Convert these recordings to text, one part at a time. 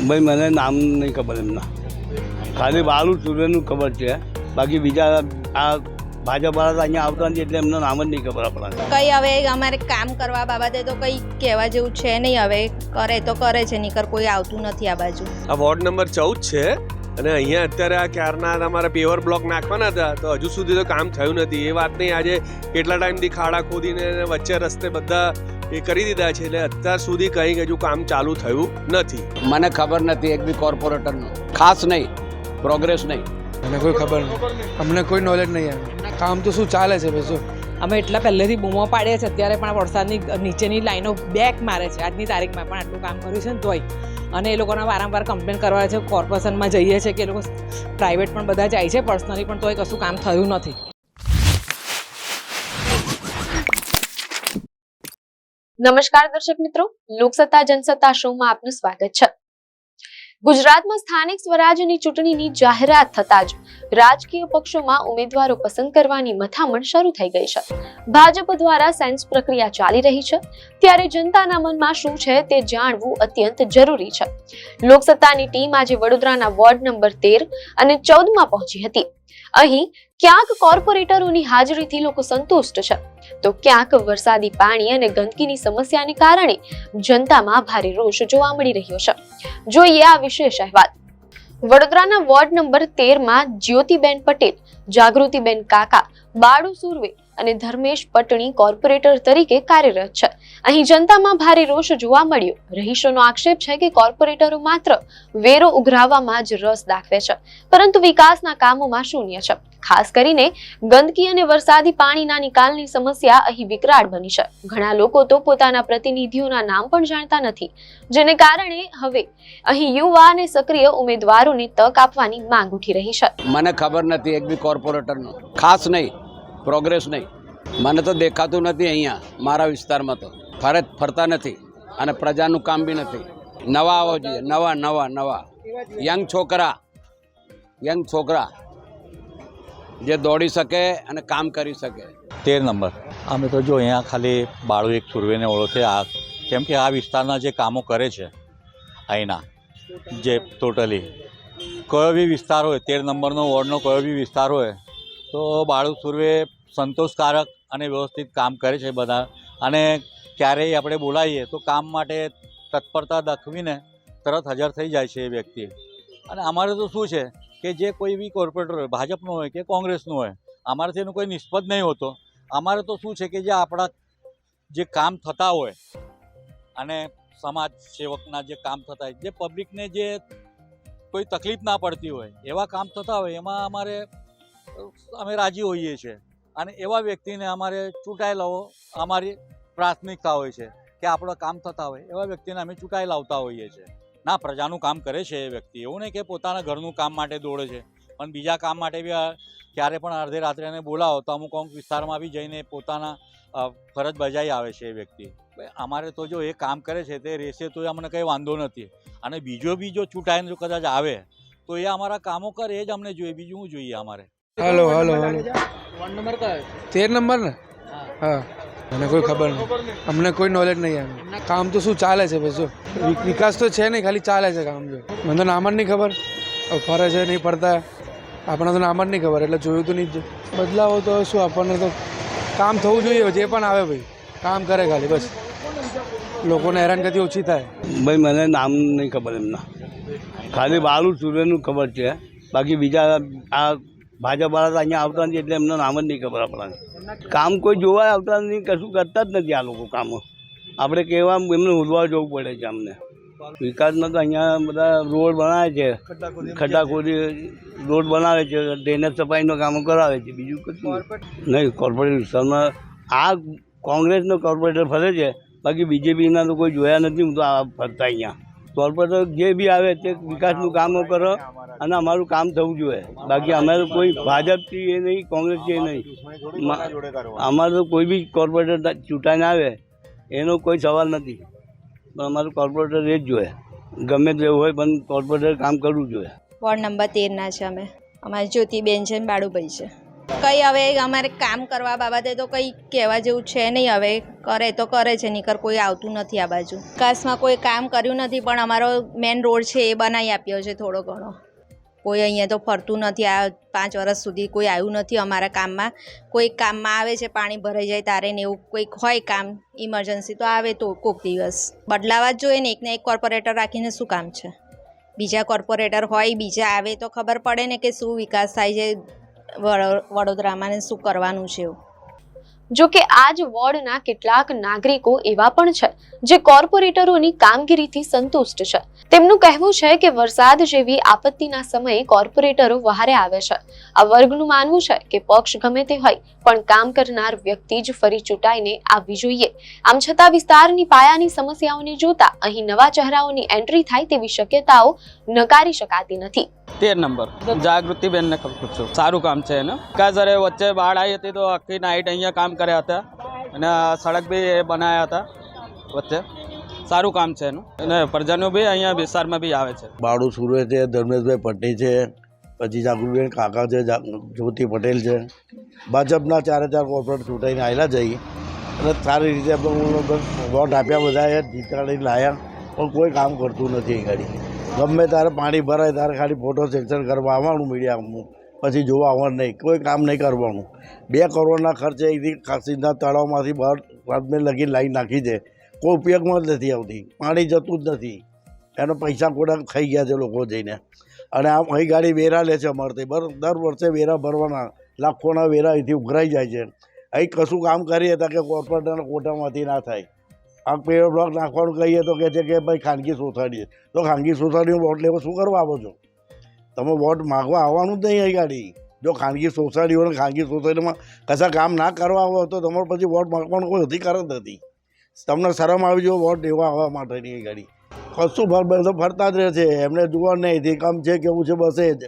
ભાઈ મને નામ નહીં ખબર એમના, ખાલી બાળુ સૂર્યનું ખબર છે, બાકી બીજા આ ભાજપ વાળા અહીંયા આવતા નથી એટલે એમનું નામ જ નહીં ખબર આપણને. કઈ હવે અમારે કામ કરવા બાબતે તો કઈ કહેવા જેવું છે નહીં. હવે કરે તો કરે છે, નીકર કોઈ આવતું નથી આ બાજુ. આ વોર્ડ નંબર 14 છે અને અહીંયા અત્યારે આ ક્યારના અમારા પેવર બ્લોક નાખવાના હતા તો હજુ સુધી તો કામ થયું નથી. એ વાત નહીં, આજે કેટલા ટાઈમથી ખાડા ખોદીને વચ્ચે રસ્તે બધા એ કરી દીધા છે એટલે અત્યાર સુધી કંઈ હજુ કામ ચાલુ થયું નથી. મને ખબર નથી એક બી કોર્પોરેટરનું, ખાસ નહીં, પ્રોગ્રેસ નહીં. મને કોઈ ખબર નહીં, અમને કોઈ નોલેજ નહીં આવે. કામ તો શું ચાલે છે ભાઈ? શું અમે એટલા પહેલેથી બૂમો પાડીએ છીએ, અત્યારે પણ વરસાદની નીચેની લાઈનો બેક મારે છે. આજની તારીખમાં પણ આટલું કામ કર્યું છે ને તોય, અને એ લોકોના વારંવાર કમ્પ્લેન કરવા છે. કોર્પોરેશનમાં જઈએ છીએ કે એ લોકો પ્રાઇવેટ પણ બધા જાય છે પર્સનલી, પણ તોય કશું કામ થયું નથી. નમસ્કાર દર્શક મિત્રો, લોકસત્તા જનસત્તા શોમાં આપનું સ્વાગત છે. ગુજરાતમાં સ્થાનિક સ્વરાજ્યની ચૂંટણીની જાહેરાત થતાં જ રાજકીય પક્ષોમાં ઉમેદવારો પસંદ કરવાની મથામણ શરૂ થઈ ગઈ છે. ભાજપ દ્વારા સેન્સ પ્રક્રિયા ચાલી રહી છે, ત્યારે જનતાના મનમાં શું છે તે જાણવું અત્યંત જરૂરી છે. લોકસત્તાની ટીમ આજે વડોદરાના વોર્ડ નંબર 13 અને 14 માં પહોંચી હતી. અહીં ક્યાંક કોર્પોરેટરોની હાજરીથી લોકો સંતુષ્ટ છે, તો ક્યાંક વરસાદી પાણી અને ગંદકીની સમસ્યાને કારણે જનતામાં ભારે રોષ જોવા મળી રહ્યો છે. જોઈએ આ વિશેષ અહેવાલ. વડોદરાના વોર્ડ નંબર 13 માં જ્યોતિબેન પટેલ, જાગૃતિબેન કાકા, બાળુ સુરવે અને ધર્મેશ પટણી કોર્પોરેટર તરીકે કાર્યરત છે. અહીં જનતામાં ભારે રોષ જોવા મળ્યો. રહીશોનો આક્ષેપ છે કે કોર્પોરેટરો માત્ર વેરો ઉઘરાવવામાં જ રસ દાખવે છે, પરંતુ વિકાસના કામોમાં શૂન્ય છે. ખાસ કરીને ગંદકી અને વરસાદી પાણીના નિકાલની સમસ્યા અહીં વિકરાળ બની છે. ઘણા લોકો તો પોતાના પ્રતિનિધિઓના નામ પણ જાણતા નથી, જેને કારણે હવે અહીં યુવા અને સક્રિય ઉમેદવારોને તક આપવાની માંગ ઉઠી રહી છે. મને ખબર નથી એક બી કોર્પોરેટરનું, ખાસ નહીં, પ્રોગ્રેસ નહીં. મને તો દેખાતું નથી અહીંયા મારા વિસ્તારમાં, તો ફરતા નથી અને પ્રજાનું કામ બી નથી. નવા આવવા જોઈએ, નવા યંગ છોકરા જે દોડી શકે અને કામ કરી શકે. 13 નંબર અમે તો જો અહીંયા ખાલી બાળુ એક સુરવેને ઓળખે, આ કેમ કે આ વિસ્તારના જે કામો કરે છે અહીંના, જે ટોટલી કયો બી વિસ્તાર હોય, 13 નંબરનો વોર્ડનો કયો બી વિસ્તાર હોય તો બાળુ સુરવે સંતોષકારક અને વ્યવસ્થિત કામ કરે છે બધા. અને ક્યારેય આપણે બોલાવીએ તો કામ માટે તત્પરતા દાખવીને તરત હાજર થઈ જાય છે એ વ્યક્તિ. અને અમારે તો શું છે કે જે કોઈ બી કોર્પોરેટર હોય, ભાજપનો હોય કે કોંગ્રેસનો હોય, અમારાથી એનું કોઈ નિષ્પત નહીં હોતો. અમારે તો શું છે કે જે આપણા જે કામ થતા હોય અને સમાજ સેવકના જે કામ થતા હોય, જે પબ્લિકને જે કોઈ તકલીફ ના પડતી હોય એવા કામ થતા હોય, એમાં અમે રાજી હોઈએ છીએ. અને એવા વ્યક્તિને અમારે ચૂંટાયેલાઓ અમારી પ્રાથમિકતા હોય છે કે આપણા કામ થતા હોય એવા વ્યક્તિને અમે ચૂંટાઈ લાવતા હોઈએ છીએ. ના, પ્રજાનું કામ કરે છે એ વ્યક્તિ, એવું નહીં કે પોતાના ઘરનું કામ માટે દોડે છે, પણ બીજા કામ માટે બી ક્યારે પણ અડધે રાત્રે એને બોલાવો તો અમુક વિસ્તારમાં બી જઈને પોતાના ફરજ બજાવી આવે છે એ વ્યક્તિ. અમારે તો જો એ કામ કરે છે તે રહેશે તો અમને કંઈ વાંધો નથી. અને બીજો ચૂંટાઈને જો કદાચ આવે તો એ અમારા કામો કરે એ જ અમને જોઈએ, બીજું શું જોઈએ અમારે. હાલો વોર્ડ નંબર કયો? 13 નંબર ને? હા, મને કોઈ ખબર નહીં, અમને કોઈ નોલેજ નહીં આવે. કામ તો શું ચાલે છે ભાઈ? શું વિકાસ તો છે નહીં, ખાલી ચાલે છે કામ. જો મને તો નામ જ નહીં ખબર, ફરે છે નહીં ફરતા, આપણને તો નામ જ નહીં ખબર, એટલે જોયું તો નહીં જ. બદલાવો તો શું, આપણને તો કામ થવું જોઈએ. જે પણ આવે ભાઈ કામ કરે ખાલી, બસ લોકોને હેરાનગતિ ઓછી થાય. ભાઈ મને નામ નહીં ખબર એમના, ખાલી બાળુ સૂર્યનું ખબર છે, બાકી બીજા આ ભાજપ વાળા અહીંયા આવતા નથી એટલે એમનું નામ જ નહીં ખબર આપણને. કામ કોઈ જોવા આવતા નથી, કશું કરતા જ નથી આ લોકો કામો. આપણે કહેવા એમને ઉલવા જવું પડે છે અમને. વિકાસમાં તો અહીંયા બધા રોડ બનાવે છે, ખड्डा-ખોદી રોડ બનાવે છે, ડ્રેનેજ સફાઈનું કામો કરાવે છે, બીજું કશું નહીં. કોર્પોરેટ વિસ્તારમાં આ કોંગ્રેસનો કોર્પોરેટર ફરે છે, બાકી બીજેપીના તો કોઈ જોયા નથી હું તો આ ફરતા. અહીંયા કોર્પોરેટર જે બી આવે તે વિકાસનું કામો કરો અને અમારું કામ થવું જોઈએ. બાકી અમારે કોઈ ભાજપથી એ નહીં, કોંગ્રેસથી એ નહીં, અમારે તો કોઈ બી કોર્પોરેટર ચૂંટાઈને આવે એનો કોઈ સવાલ નથી, પણ અમારું કોર્પોરેટર એ જ જોઈએ. ગમે તેવું હોય પણ કોર્પોરેટર કામ કરવું જોઈએ. વોર્ડ નંબર 13 ના છે અમે. અમારી જ્યોતિબેન છે ને બાળુભાઈ છે. કંઈ હવે અમારે કામ કરવા બાબતે તો કંઈ કહેવા જેવું છે નહીં. હવે કરે તો કરે છે, નહીંતર કોઈ આવતું નથી આ બાજુ. વિકાસમાં કોઈ કામ કર્યું નથી, પણ અમારો મેન રોડ છે એ બનાવી આપ્યો છે થોડો ઘણો. કોઈ અહીંયા તો ફરતું નથી. આ 5 વર્ષ સુધી કોઈ આવ્યું નથી અમારા કામમાં. કોઈ કામમાં આવે છે, પાણી ભરાઈ જાય તારે ને એવું કોઈક હોય કામ ઇમરજન્સી તો આવે તો કોઈક દિવસ. બદલાવા જ જોઈએ ને, એકને એક કોર્પોરેટર રાખીને શું કામ છે? બીજા કોર્પોરેટર હોય, બીજા આવે તો ખબર પડે ને કે શું વિકાસ થાય છે વડોદરામાં ને શું કરવાનું છે એવું. જો કે આ જ વોર્ડના કેટલાક નાગરિકો એવા પણ છે જે કોર્પોરેટરોની કામગીરીથી સંતુષ્ટ છે. તેમનું કહેવું છે કે વરસાદ જેવી આપત્તિના સમયે કોર્પોરેટરો વહારે આવે છે. આ વર્ગનું માનવું છે કે પક્ષ ગમે તે હોય પણ કામ કરનાર વ્યક્તિ જ ફરી ચૂંટાઈને આવવી જોઈએ. આમ છતાં વિસ્તારની પાયાની સમસ્યાઓને જોતા અહીં નવા ચહેરાઓની એન્ટ્રી થાય તેવી શક્યતાઓ નકારી શકાતી નથી. 13 નંબર જાગૃતિબેન ને કહું છું, સારું કામ છે એને. કાજરે વચ્ચે બાढ़ આવી હતી તો આખી નાઈટ અહીંયા કામ કર્યા હતા અને સડક બી બનાવ્યા હતા વચ્ચે. સારું કામ છે એનું અને પ્રજાનું બી અહીંયા વિસ્તારમાં બી આવે છે. બાળુ સુરે છે, ધર્મેશભાઈ પટેલ છે, પછી જાગૃતિબેન કાકા છે, જ્યોતિ પટેલ છે. ભાજપના 4 કોર્પોરેટ ચૂંટાઈને આવેલા જઈ અને સારી રીતે વોટ આપ્યા બધાએ જીતાડીને લાયા, પણ કોઈ કામ કરતું નથી એ ગાડી. ગમે ત્યારે પાણી ભરાય ત્યારે ખાલી ફોટો સેક્શન કરવા આવવાનું મીડિયામાં, પછી જોવા આવવાનું નહીં, કોઈ કામ નહીં કરવાનું. 2 કરોડના ખર્ચે અહીંથી સીધા તળાવમાંથી બહાર વાદમે લગી લાઈન નાખી છે, કોઈ ઉપયોગમાં જ નથી આવતી, પાણી જતું જ નથી. એનો પૈસા કોડા ખાઈ ગયા છે લોકો જઈને. અને આમ અહીં ગાડી વેરા લે છે અમારથી, દર વર્ષે વેરા ભરવાના, લાખોના વેરા અહીંથી ઉઘરાઈ જાય છે. અહીં કશું કામ કરીએ તો કે કોર્પોરેટરના કોટામાંથી ના થાય. આ પેવર બ્લોક નાખવાનું કહીએ તો કહે છે કે ભાઈ ખાનગી સોસાયટી, તો ખાનગી સોસાયટીમાં વોટ લેવા શું કરવા આવો છો? તમે વોટ માગવા આવવાનું જ નહીં અહીં ગાડી. જો ખાનગી સોસાયટીઓને ખાનગી સોસાયટીમાં કશા કામ ના કરવા આવો તો તમારે પછી વોટ માગવાનો કોઈ અધિકાર જ નથી. તમને શરમ આવી જો વોટ લેવા આવવા માટેની એ ગાડી. કશું ફરતા જ રહે છે, એમને જોવા નહીં થી કામ છે કેવું છે બસ એ જ.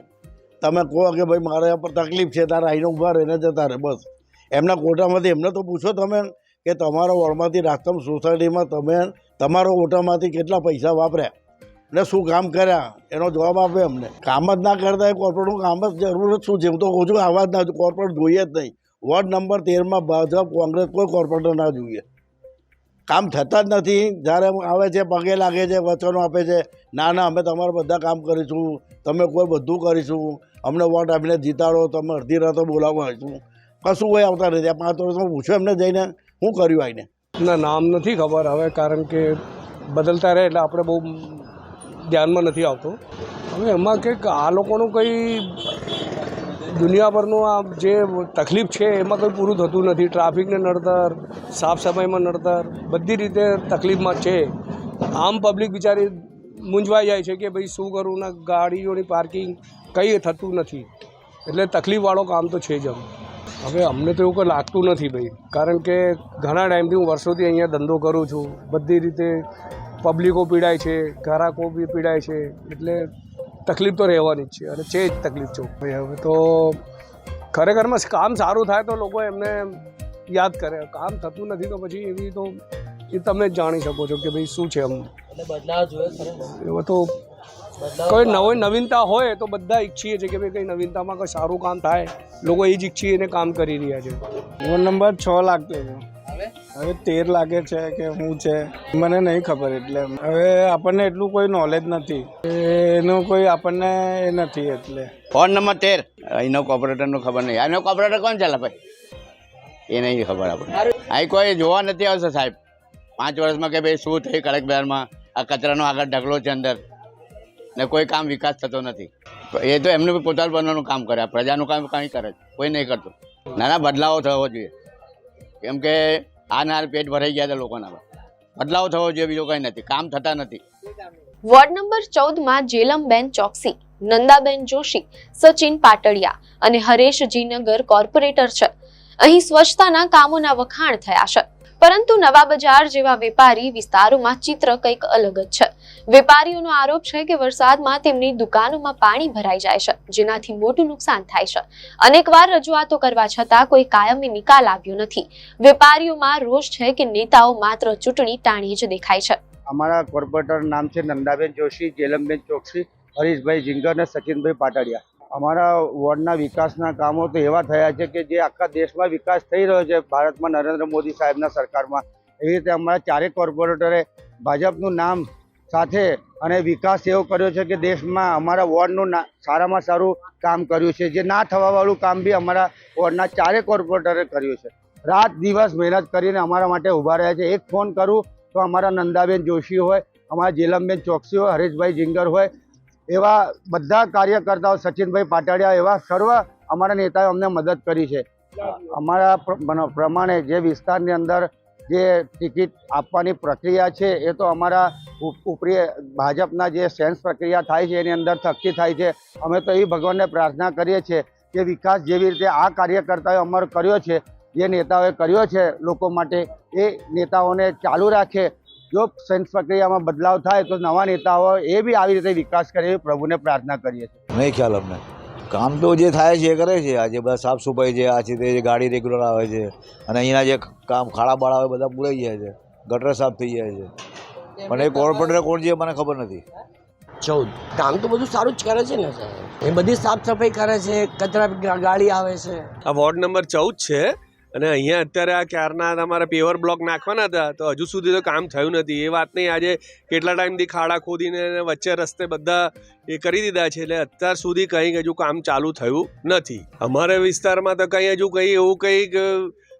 તમે કહો કે ભાઈ મારે પર તકલીફ છે તારે આઈને ઊભા રહીને જતા રહે બસ. એમના કોટામાંથી એમને તો પૂછો તમે કે તમારા વોર્ડમાંથી રાજતમ સોસાયટીમાં તમે તમારા ઓટામાંથી કેટલા પૈસા વાપર્યા ને શું કામ કર્યા એનો જવાબ આપે અમને. કામ જ ના કરતા એ કોર્પોરેટનું કામ જ જરૂર જ શું છે? હું તો કહું છું આવા જ ના કોર્પોરેટ જોઈએ જ નહીં. વોર્ડ નંબર 13માં ભાજપ કોંગ્રેસ કોઈ કોર્પોરેટર ના જોઈએ. કામ થતા જ નથી. જ્યારે આવે છે પગે લાગે છે, વચનો આપે છે, ના ના અમે તમારા બધા કામ કરીશું, તમે કોઈ બધું કરીશું, અમને વોટ આપીને જીતાડો, તમે અડધી રાતો બોલાવવા આવીશું, કશું કોઈ આવતા નથી. આ 5 વર્ષમાં પૂછો એમને જઈને શું કર્યું આવીને. ના નામ નથી ખબર હવે, કારણ કે બદલતા રહે એટલે આપણે બહુ ધ્યાનમાં નથી આવતું. હવે એમાં કંઈક આ લોકોનું કંઈ દુનિયાભરનું આ જે તકલીફ છે એમાં કંઈ પૂરું થતું નથી. ટ્રાફિકને નડતર, સાફ સફાઈમાં નડતર, બધી રીતે તકલીફમાં છે. આમ પબ્લિક બિચારી મૂંઝવાઈ જાય છે કે ભાઈ શું કરું ને, ગાડીઓની પાર્કિંગ કંઈ થતું નથી. એટલે તકલીફવાળો કામ તો છે જ. હવે અમને તો એવું કંઈ લાગતું નથી ભાઈ, કારણ કે ઘણા ટાઈમથી હું વર્ષોથી અહીંયા ધંધો કરું છું. બધી રીતે પબ્લિકો પીડાય છે, ગ્રાહકો બી પીડાય છે, એટલે તકલીફ તો રહેવાની જ છે અને છે જ તકલીફ છે. હવે તો ખરેખરમાં કામ સારું થાય તો લોકો એમને યાદ કરે. કામ થતું નથી તો પછી એવી તો એ તમે જ જાણી શકો છો કે ભાઈ શું છે. એમ એવો તો કોઈ નવીનતા હોય તો બધા ઈચ્છીએ છીએ કે ભાઈ કંઈ નવીનતામાં કંઈ સારું કામ થાય, લોકો એ જ ઈચ્છીએ એને કામ કરી રહ્યા છે. વોર્ડ નંબર 6 લાગતો છે, હવે 13 લાગે છે કે શું છે મને નહીં ખબર. એટલે હવે આપણને એટલું કોઈ નોલેજ નથી, એનું કોઈ આપણને એ નથી. એટલે વોર્ડ નંબર 13 અહીંનો કોર્પોરેટરનું ખબર નહીં. અહીંનો કોર્પોરેટર કોણ ચાલે ભાઈ એ નહીં ખબર આપણે. અહીં કોઈ જોવા નથી આવશે સાહેબ 5 વર્ષમાં કે ભાઈ શું થયું કડક બજારમાં. આ કચરાનો આગળ ઢગલો છે અંદર ને કોઈ કામ વિકાસ થતો નથી. એ તો એમને પોતાનું બનવાનું કામ કરે, પ્રજાનું કામ કંઈ કરે કોઈ નહીં કરતું. નાના બદલાવો થવો જોઈએ, કેમ કે આ નાના પેટ ભરાઈ ગયા છે લોકોના. બદલાવ થવો જોઈએ, બીજો કંઈ નથી. કામ થતા નથી. વોર્ડ નંબર 14માં જેલમબેન ચોકસી, નંદાબેન જોશી, સચિન પાટડિયા અને હરેશજીનગર કોર્પોરેટર છે. અહીં સ્વચ્છતાના કામોના વખાણ થયા છે, પરંતુ નવા બજાર જેવા વેપારી વિસ્તારોમાં ચિત્ર કંઈક અલગ જ છે. વેપારીઓનો આરોપ છે કે વરસાદમાં તેમની દુકાનોમાં પાણી ભરાઈ જાય છે, જેનાથી મોટું નુકસાન થાય છે. અનેકવાર રજૂઆતો કરવા છતાં કોઈ કાયમી નિકાલ આવ્યો નથી. વેપારીઓમાં રોષ છે કે નેતાઓ માત્ર ચૂંટણી ટાણી જ દેખાય છે. અમારા કોર્પોરેટર નામ છે નંદાબેન જોશી, જેલમબેન ચોકસી, હરીશભાઈ જીંગર અને સચિનભાઈ પાટડિયા. અમારા વોર્ડના વિકાસના કામો તો એવા થયા છે કે જે આખા દેશમાં વિકાસ થઈ રહ્યો છે ભારતમાં નરેન્દ્ર મોદી સાહેબના સરકારમાં, એવી રીતે અમારા ચારેય કોર્પોરેટરે ભાજપનું નામ સાથે અને વિકાસ એવો કર્યો છે કે દેશમાં અમારા વોર્ડનું સારામાં સારું કામ કર્યું છે. જે ના થવાવાળું કામ બી અમારા વોર્ડના ચારેય કોર્પોરેટરે કર્યું છે. રાત દિવસ મહેનત કરીને અમારા માટે ઊભા રહ્યા છે. એક ફોન કરું તો અમારા નંદાબેન જોશી હોય, અમારા જેલમબેન ચોકસી હોય, હરેશભાઈ જીંગર હોય, એવા બધા કાર્યકર્તાઓ, સચિનભાઈ પાટડિયા, એવા સર્વ અમારા નેતાએ અમને મદદ કરી છે. અમારા પ્રમાણે જે વિસ્તારની અંદર જે ટિકિટ આપવાની પ્રક્રિયા છે એ તો અમારા ઉપરી ભાજપના જે સેન્સ પ્રક્રિયા થાય છે એની અંદર થકી થાય છે. અમે તો એ ભગવાનને પ્રાર્થના કરીએ છીએ કે વિકાસ જેવી રીતે આ કાર્યકર્તાઓએ અમારો કર્યો છે, જે નેતાઓએ કર્યો છે લોકો માટે, એ નેતાઓને ચાલુ રાખે. જો સેન્સ પ્રક્રિયામાં બદલાવ થાય તો નવા નેતાઓ એ બી આવી રીતે વિકાસ કરે એવી પ્રભુને પ્રાર્થના કરીએ છીએ. નહીં ખ્યાલ અમને. કામ તો જે થાય છે એ કરે છે. આજે બધા સાફ સફાઈ છે, આ છે તે ગાડી રેગ્યુલર આવે છે, અને અહીંના જે કામ ખાડા બાળા હોય બધા પૂરાઈ જાય છે, ગટર સાફ થઈ જાય છે. પણ એ કોર્પોરેટર કોણ છે મને ખબર નથી. 14 કામ તો બધું સારું જ કરે છે ને સાહેબ, એ બધી સાફ સફાઈ કરે છે, કચરા ગાડી આવે છે. આ વોર્ડ નંબર 14 છે અને અહીંયા અત્યારે આ ક્યારના તમારા પેવર બ્લોક નાખવાના હતા તો હજુ સુધી તો કામ થયું નથી. એ વાત નહીં, આજે કેટલા ટાઈમથી ખાડા ખોદીને વચ્ચે રસ્તે બધા એ કરી દીધા છે, એટલે અત્યાર સુધી કંઈક હજુ કામ ચાલુ થયું નથી. અમારા વિસ્તારમાં તો કંઈ હજુ કંઈ એવું કંઈક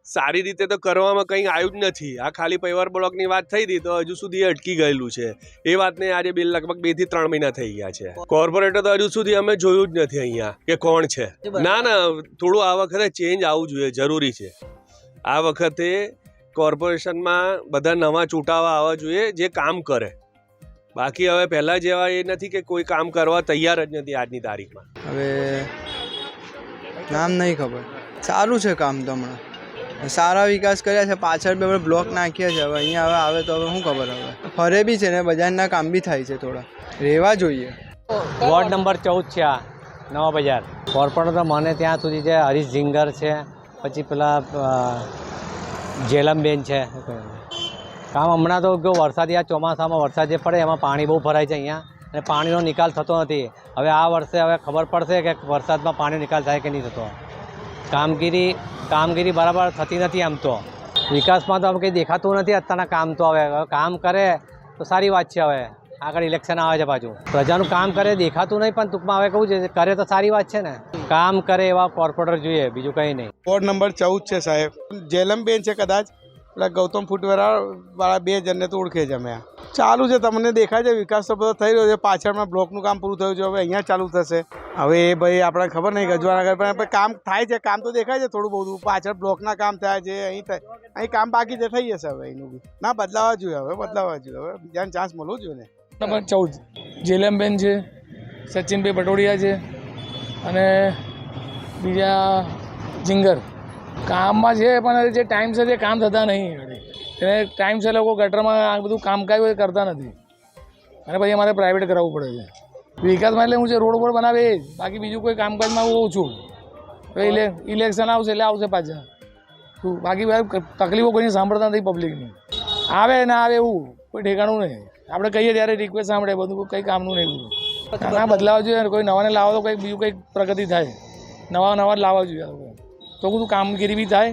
સારી રીતે તો કરવામાં કંઈ આવ્યું જ નથી. આ ખાલી પેવર બ્લોકની વાત થઈ હતી તો હજુ સુધી અટકી ગયેલું છે. એ વાતને આજે લગભગ 2 થી 3 મહિના થઈ ગયા છે. કોર્પોરેટર તો હજુ સુધી અમે જોયું જ નથી અહીંયા કે કોણ છે. ના, થોડું આ વખતે ચેન્જ આવવું જોઈએ, જરૂરી છે. આ વખતે કોર્પોરેશનમાં બધા નવા ચૂંટાવા આવવા જોઈએ જે કામ કરે. બાકી હવે પહેલાં જેવા એ નથી કે કોઈ કામ કરવા તૈયાર જ નથી આજની તારીખમાં. હવે નામ નહીં ખબર. સારું છે કામ તો હમણાં સારા વિકાસ કર્યા છે. પાછળ બે બ્લોક નાખ્યા છે. હવે અહીંયા હવે આવે તો હવે શું ખબર, હવે ફરે બી છે ને બજારના કામ બી થાય છે. થોડા રહેવા જોઈએ. વોર્ડ નંબર 14 છે આ નવા બજાર. કોર્પોરેટર મને ત્યાં સુધી છે હરીશ જીંગર છે, પછી પેલા જેલમબેન છે. કામ હમણાં તો જો વરસાદી આ ચોમાસામાં વરસાદ જે પડે એમાં પાણી બહુ ભરાય છે અહીંયા, અને પાણીનો નિકાલ થતો નથી. હવે આ વર્ષે હવે ખબર પડશે કે વરસાદમાં પાણીનો નિકાલ થાય કે નહીં થતો. કામગીરી બરાબર થતી નથી. આમ તો વિકાસમાં તો આમ કંઈ દેખાતું નથી અત્યારના કામ. તો હવે કામ કરે તો સારી વાત છે. હવે આગળ ઇલેક્શન આવે છે, પાછું પ્રજાનું કામ કરે દેખાતું નહીં, પણ ટૂંકમાં હવે કહું છે કરે તો સારી વાત છે ને. કામ કરે એવા કોર્પોરેટર જોઈએ, બીજું કંઈ નહીં. વોર્ડ નંબર 14 છે સાહેબ. જેલમબેન છે કદાચ, એટલે ગૌતમ ફૂટવેરા વાળા 2 જણને તો ઓળખે છે અમે. ચાલુ છે, તમને દેખાય છે વિકાસ તો બધો થઈ રહ્યો છે. પાછળમાં બ્લોકનું કામ પૂરું થયું છે, હવે અહીંયા ચાલુ થશે. હવે એ ભાઈ આપણે ખબર નહીં ગજવાના પણ કામ થાય છે. કામ તો દેખાય છે થોડું બહુ. પાછળ બ્લોકના કામ થયા છે, અહીં કામ બાકી છે, થઈ જશે હવે એનું બી. ના, બદલાવા જોઈએ, હવે બદલાવા જોઈએ. હવે બીજાને ચાન્સ મળવું જોઈએ ને. નંબર 14 જેલમબેન છે, સચિનભાઈ પટોડિયા છે અને બીજા જીંગર. કામમાં છે પણ જે ટાઈમસર જે કામ થતા નહીં. એને ટાઈમસર લોકો ગટરમાં આ બધું કામકાજ કરતા નથી, અને પછી અમારે પ્રાઇવેટ કરાવવું પડે છે. વિકાસમાં એટલે હું છે રોડ બોડ બનાવે એ જ, બાકી બીજું કોઈ કામકાજમાં હું ઓછું. ઇલેક્શન આવશે એટલે આવશે પાછા. બાકી તકલીફો કોઈની સાંભળતા નથી પબ્લિકની. આવે ના આવે એવું કોઈ ઠેકાણું નહીં. આપણે કહીએ ત્યારે રિક્વેસ્ટ સાંભળે, બધું કંઈ કામનું નહીં. બધું ના બદલાવા જોઈએ. કોઈ નવાને લાવો તો કંઈક બીજું કંઈક પ્રગતિ થાય. નવા જ લાવવા જોઈએ તો બધું કામગીરી બી થાય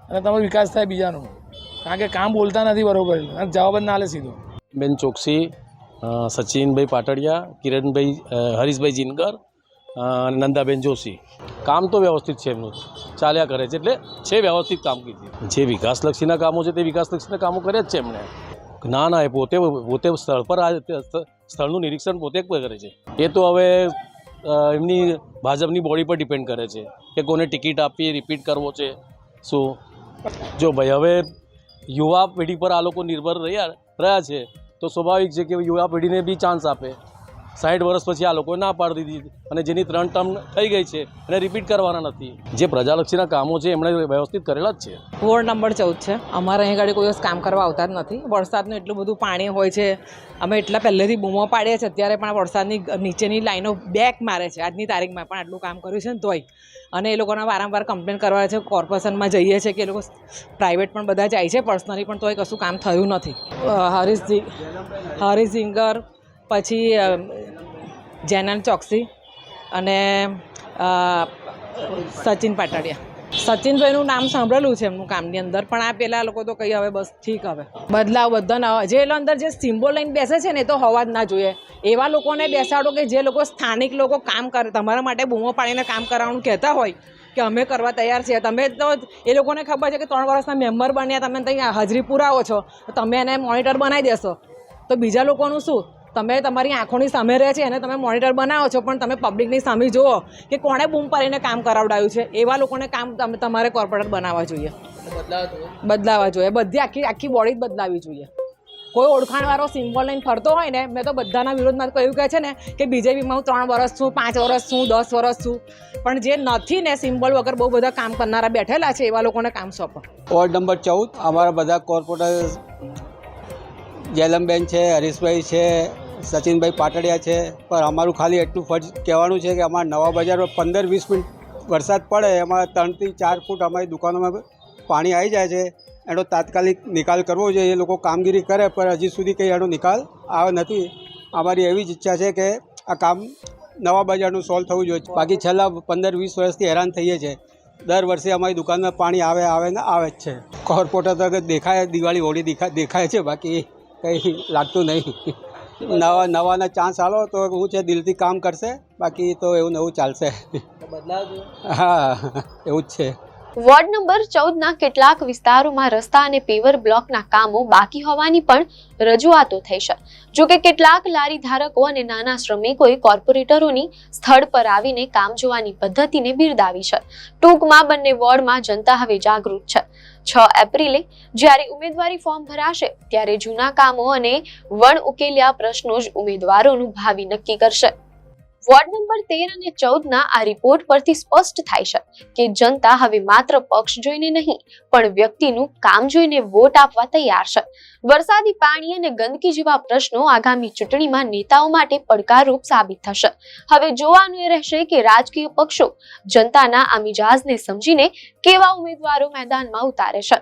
અને તમારો વિકાસ થાય બીજાનો. કારણ કે કામ બોલતા નથી બરોબર, જવાબ જ ના લે સીધો. બેન ચોકસી, સચિનભાઈ પાટડિયા, કિરણભાઈ, હરીશભાઈ જીનકર અને નંદાબેન જોશી. કામ તો વ્યવસ્થિત છે એમનું, ચાલ્યા કરે છે. એટલે છે વ્યવસ્થિત કામગીરી. જે વિકાસલક્ષીના કામો છે તે વિકાસલક્ષીના કામો કર્યા જ છે એમણે. ના, એ પોતે સ્થળ પર સ્થળનું નિરીક્ષણ પોતે કરે છે. એ તો હવે એમની ભાજપની બોડી પર ડિપેન્ડ કરે છે કે કોને ટિકિટ આપી, રિપીટ કરવો છે શું. જો ભાઈ હવે યુવા પેઢી પર આ લોકો નિર્ભર રહ્યા છે તો સ્વાભાવિક છે કે યુવા પેઢીને બી ચાન્સ આપે. 60 વર્ષ પછી આ લોકોએ ના પાડી દીધી, અને જેની 3 ટર્મ થઈ ગઈ છે એને રિપીટ કરવાના નથી. જે પ્રજાલક્ષીના કામો છે એમણે વ્યવસ્થિત કરેલા જ છે. વોર્ડ નંબર 14 છે. અમારે અહીં ગાડી કોઈ દિવસ કામ કરવા આવતા જ નથી. વરસાદનું એટલું બધું પાણી હોય છે. અમે એટલા પહેલેથી બૂમો પાડીએ છીએ, અત્યારે પણ વરસાદની નીચેની લાઈનો બેક મારે છે. આજની તારીખમાં પણ આટલું કામ કર્યું છે ને તોય. અને એ લોકોના વારંવાર કમ્પ્લેન કરવા છે. કોર્પોરેશનમાં જઈએ છીએ કે એ લોકો પ્રાઇવેટ પણ બધા જાય છે પર્સનલી, પણ તોય કશું કામ થયું નથી. હરીશ જીંગર, પછી જેનલ ચોકસી અને સચિન પાટડિયા. સચિનભાઈનું નામ સાંભળેલું છે એમનું કામની અંદર, પણ આ પેલા લોકો તો કહી હવે બસ ઠીક, હવે બદલાવ બધાના જે અંદર જે સિમ્બોલ લઈને બેસે છે ને એ તો હોવા જ ના જોઈએ. એવા લોકોને બેસાડો કે જે લોકો સ્થાનિક લોકો કામ કરે, તમારા માટે બૂમો પાડીને કામ કરાવવાનું કહેતા હોય કે અમે કરવા તૈયાર છીએ. તમે તો એ લોકોને ખબર છે કે 3 વર્ષના મેમ્બર બન્યા, તમે ત્યાં હાજરી પુરાવો છો, તમે એને મોનિટર બનાવી દેશો તો બીજા લોકોનું શું? તમે તમારી આંખોની સામે રહે છે એને તમે મોનિટર બનાવો છો, પણ તમે પબ્લિકની સામે જુઓ કે કોણે બૂમ પાડીને કામ કરાવડાવ્યું છે. એવા લોકોને કામ તમારે કોર્પોરેટર બનાવવા જોઈએ, બદલાવા જોઈએ. બધી આખી બોડી જ બદલાવી જોઈએ. કોઈ ઓળખાણવાળો સિમ્બોલ લઈને ફરતો હોય ને, મેં તો બધાના વિરોધમાં કહ્યું કહે છે ને કે બીજેપીમાં હું 3 વર્ષ છું, 5 વર્ષ છું, 10 વર્ષ છું, પણ જે નથી ને સિમ્બોલ વગર બહુ બધા કામ કરનારા બેઠેલા છે એવા લોકોને કામ સોંપો. વોર્ડ નંબર 14 અમારા બધા કોર્પોરેટર જેલમબેન છે, હરીશભાઈ છે, સચિનભાઈ પાટડિયા છે. પણ અમારું ખાલી એટલું ફરજ કહેવાનું છે કે અમારા નવા બજારમાં 15-20 મિનિટ વરસાદ પડે એમાં 3 થી 4 ફૂટ અમારી દુકાનોમાં પાણી આવી જાય છે. એનો તાત્કાલિક નિકાલ કરવો જોઈએ. એ લોકો કામગીરી કરે પણ હજી સુધી કંઈ એનો નિકાલ આવ્યો નથી. અમારી એવી જ ઈચ્છા છે કે આ કામ નવા બજારનું સોલ્વ થવું જોઈએ. બાકી છેલ્લા 15-20 વર્ષથી હેરાન થઈએ છીએ. દર વર્ષે અમારી દુકાનમાં પાણી આવે જ છે. કોર્પોરેટર તો દેખાય, દિવાળી હોળી દેખાય છે, બાકી કંઈ લાગતું નહીં. નવાના ચાન્સ આલો તો હું છે દિલથી કામ કરશે, બાકી તો એવું નવું ચાલશે. હા, એવું જ છે. વોર્ડ નંબર 14ના કેટલાક વિસ્તારોમાં રસ્તા અને પેવર બ્લોકના કામો બાકી હોવાની પણ રજૂઆતો થઈ છે. જોકે કેટલાક લારી ધારકો અને નાના શ્રમિકોએ કોર્પોરેટરોની સ્થળ પર આવીને કામ જોવાની પદ્ધતિને બિરદાવી છે. ટૂંકમાં બંને વોર્ડમાં જનતા હવે જાગૃત છે. 6 એપ્રિલે જ્યારે ઉમેદવારી ફોર્મ ભરાશે ત્યારે જૂના કામો અને વણ ઉકેલ્યા પ્રશ્નો જ ઉમેદવારોનું ભાવિ નક્કી કરશે. વોર્ડ નંબર 13 અને 14ના આ રિપોર્ટ પરથી સ્પષ્ટ થાય છે કે જનતા હવે માત્ર પક્ષ જોઈને નહીં પણ વ્યક્તિનું કામ જોઈને વોટ આપવા તૈયાર છે. વરસાદી પાણી અને ગંદકી જેવા પ્રશ્નો આગામી ચૂંટણીમાં નેતાઓ માટે પડકારરૂપ સાબિત થશે. હવે જોવાનું એ રહેશે કે રાજકીય પક્ષો જનતાના આ મિજાજને સમજીને કેવા ઉમેદવારો મેદાનમાં ઉતારે છે.